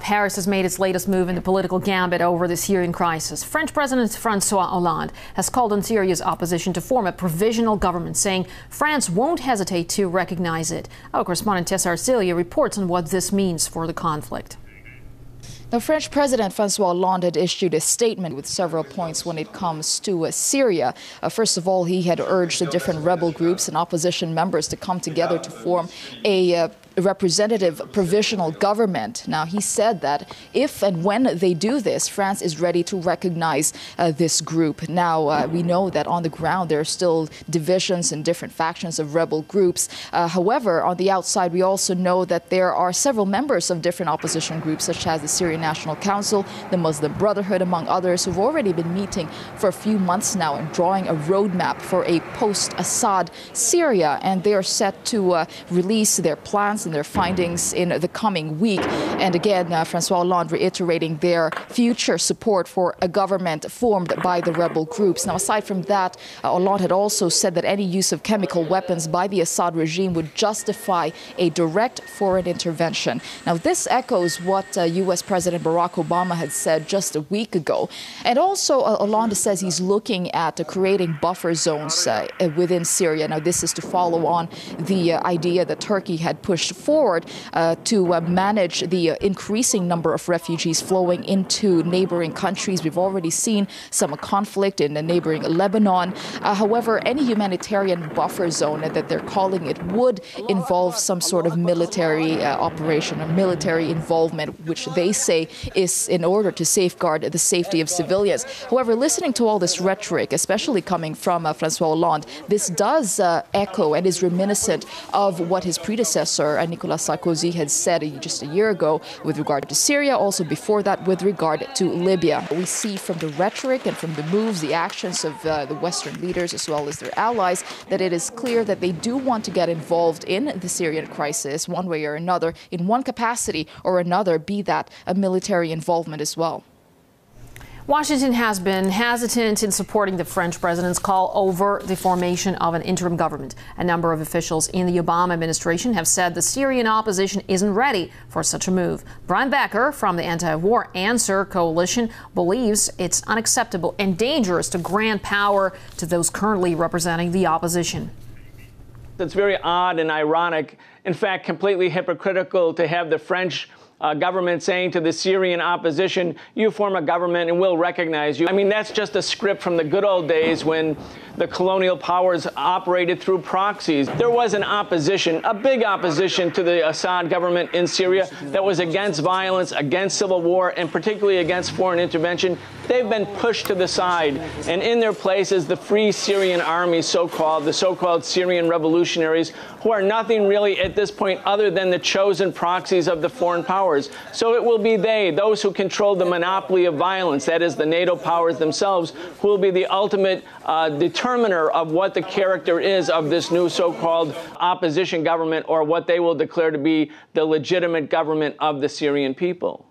Paris has made its latest move in the political gambit over the Syrian crisis. French President Francois Hollande has called on Syria's opposition to form a provisional government, saying France won't hesitate to recognize it. Our correspondent Tesa Arcilla reports on what this means for the conflict. Now, French President Francois Hollande had issued a statement with several points when it comes to Syria. First of all, he had urged the different rebel groups and opposition members to come together to form a representative provisional government. Now, he said that if and when they do this, France is ready to recognize this group. Now, we know that on the ground there are still divisions and different factions of rebel groups. However, on the outside, we also know that there are several members of different opposition groups, such as the Syrian National Council, the Muslim Brotherhood, among others, who've already been meeting for a few months now and drawing a roadmap for a post-Assad Syria. And they are set to release their plans and their findings in the coming week. And again, Francois Hollande reiterating their future support for a government formed by the rebel groups. Now, aside from that, Hollande had also said that any use of chemical weapons by the Assad regime would justify a direct foreign intervention. Now, this echoes what U.S. President Barack Obama had said just a week ago. And also, Hollande says he's looking at creating buffer zones within Syria. Now, this is to follow on the idea that Turkey had pushed forward to manage the increasing number of refugees flowing into neighboring countries. We've already seen some conflict in the neighboring Lebanon. However, any humanitarian buffer zone that they're calling it would involve some sort of military operation or military involvement, which they say is in order to safeguard the safety of civilians. However, listening to all this rhetoric, especially coming from Francois Hollande, this does echo and is reminiscent of what his predecessor, Nicolas Sarkozy, had said just a year ago with regard to Syria, also before that with regard to Libya. We see from the rhetoric and from the moves, the actions of the Western leaders as well as their allies, that it is clear that they do want to get involved in the Syrian crisis one way or another, in one capacity or another, be that a military involvement as well. Washington has been hesitant in supporting the French president's call over the formation of an interim government. A number of officials in the Obama administration have said the Syrian opposition isn't ready for such a move. Brian Becker from the Anti-War Answer Coalition believes it's unacceptable and dangerous to grant power to those currently representing the opposition. It's very odd and ironic, in fact, completely hypocritical to have the French government saying to the Syrian opposition, you form a government and we'll recognize you. I mean, that's just a script from the good old days when the colonial powers operated through proxies. There was an opposition, a big opposition to the Assad government in Syria that was against violence, against civil war, and particularly against foreign intervention. They've been pushed to the side, and in their place is the Free Syrian Army, the so-called Syrian revolutionaries, who are nothing really at this point other than the chosen proxies of the foreign powers. So it will be those who control the monopoly of violence, that is the NATO powers themselves, who will be the ultimate determiner of what the character is of this new so-called opposition government, or what they will declare to be the legitimate government of the Syrian people.